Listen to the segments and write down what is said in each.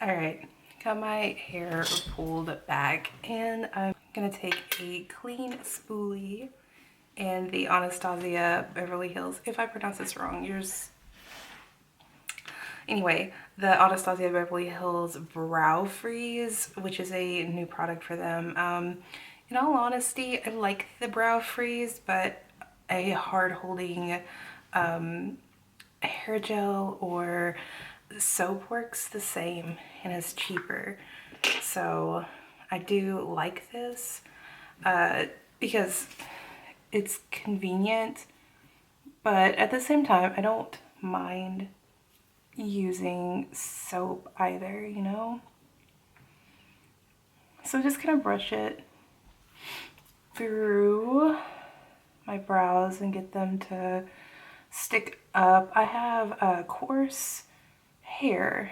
All right, got my hair pulled back and I'm gonna take a clean spoolie and the Anastasia Beverly Hills, if I pronounce this wrong, anyway, the Anastasia Beverly Hills Brow Freeze, which is a new product for them. In all honesty, I like the Brow Freeze, but a hard holding hair gel or soap works the same and is cheaper. So I do like this because it's convenient, but at the same time, I don't mind using soap either, you know? So just kind of brush it through my brows and get them to stick up. I have coarse hair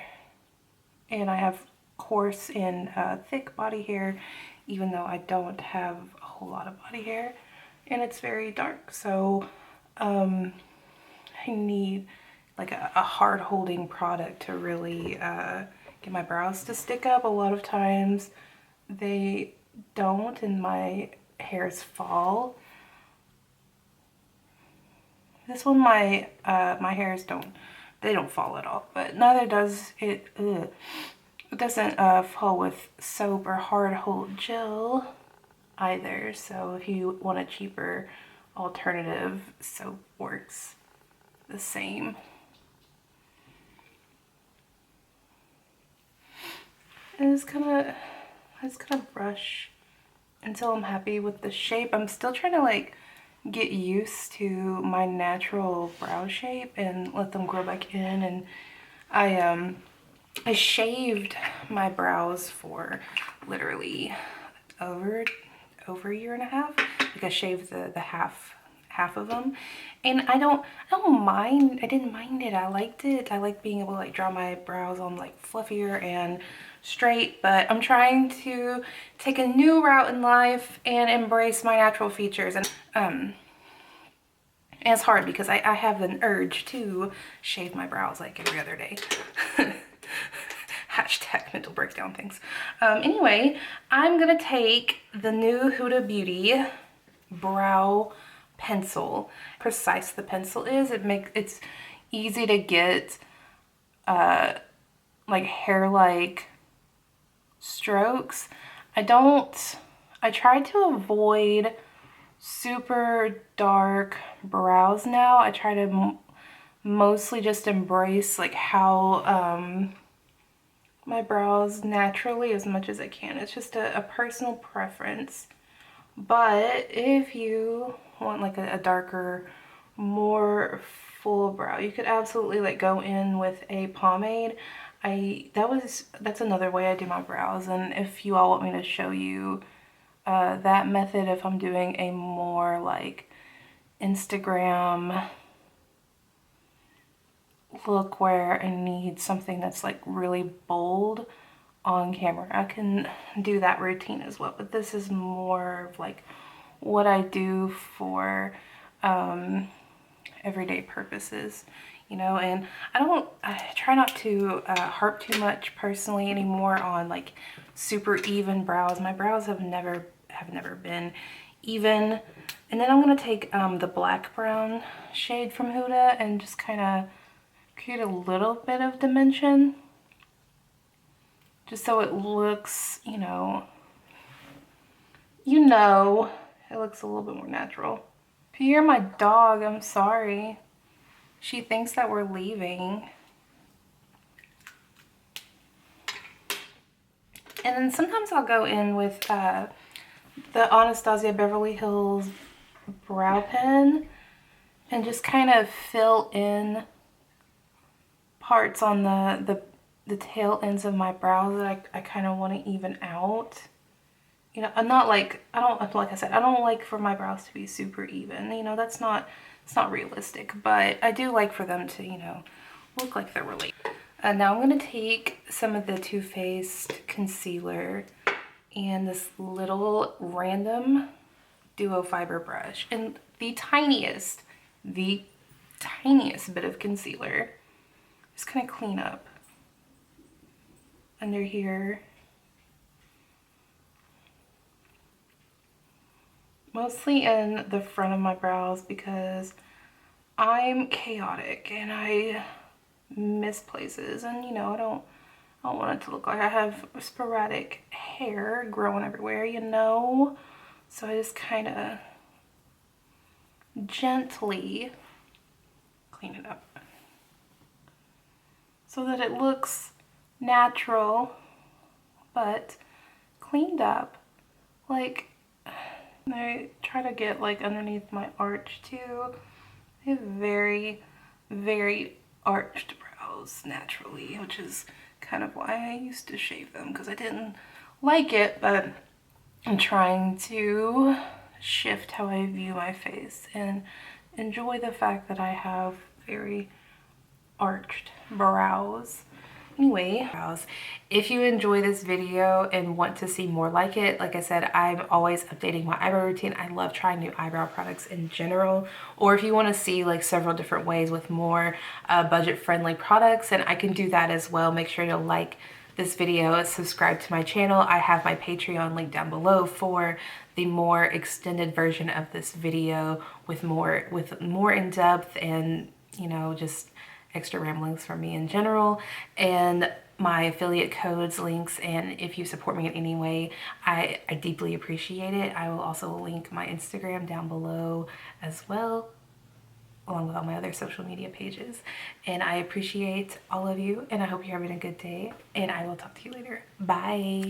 and I have coarse and thick body hair, even though I don't have a whole lot of body hair and it's very dark. So I need like a hard holding product to really get my brows to stick up. A lot of times they don't and my hairs fall. This one, my hairs don't fall at all, but neither does it. It doesn't fall with soap or hard hold gel either. So if you want a cheaper alternative, soap works the same. And I just kind of brush until I'm happy with the shape. I'm still trying to like get used to my natural brow shape and let them grow back in. And I shaved my brows for literally over a year and a half. Like I shaved the half of them, and I don't mind. I didn't mind it. I liked it. I like being able to like draw my brows on like fluffier and straight, but I'm trying to take a new route in life and embrace my natural features. And it's hard because I have an urge to shave my brows like every other day. Hashtag mental breakdown things. Anyway, I'm gonna take the new Huda Beauty brow pencil. Precise the pencil is, it's easy to get like hair-like strokes. I try to avoid super dark brows now. I try to mostly just embrace like how my brows naturally as much as I can. It's just a personal preference. But if you want like a darker, more full brow, you could absolutely like go in with a pomade. That's another way I do my brows, and if you all want me to show you that method, if I'm doing a more like Instagram look where I need something that's like really bold on camera, I can do that routine as well. But this is more of like what I do for everyday purposes, you know. And I try not to harp too much personally anymore on like super even brows. My brows have never been even. And then I'm gonna take the black brown shade from Huda and just kind of create a little bit of dimension, just so it looks, you know, it looks a little bit more natural. If you hear my dog, I'm sorry. She thinks that we're leaving. And then sometimes I'll go in with the Anastasia Beverly Hills brow pen and just kind of fill in parts on the tail ends of my brows that I kind of want to even out. You know, like I said, I don't like for my brows to be super even. You know, it's not realistic, but I do like for them to, you know, look like they're related. Now I'm going to take some of the Too Faced concealer and this little random duo fiber brush and the tiniest bit of concealer. Just kind of clean up under here. Mostly in the front of my brows because I'm chaotic and I miss places, and you know, I don't want it to look like I have sporadic hair growing everywhere, you know? So I just kind of gently clean it up so that it looks natural but cleaned up. Like, I try to get like underneath my arch too. I have very, very arched brows naturally, which is kind of why I used to shave them, because I didn't like it, but I'm trying to shift how I view my face and enjoy the fact that I have very arched brows. Anyway, if you enjoy this video and want to see more like it, like I said, I'm always updating my eyebrow routine. I love trying new eyebrow products in general. Or if you want to see like several different ways with more budget-friendly products, and I can do that as well. Make sure to like this video, subscribe to my channel. I have my Patreon link down below for the more extended version of this video with more in-depth and, you know, just extra ramblings from me in general, and my affiliate codes, links, and if you support me in any way, I deeply appreciate it. I will also link my Instagram down below as well, along with all my other social media pages. And I appreciate all of you, and I hope you're having a good day, and I will talk to you later. Bye.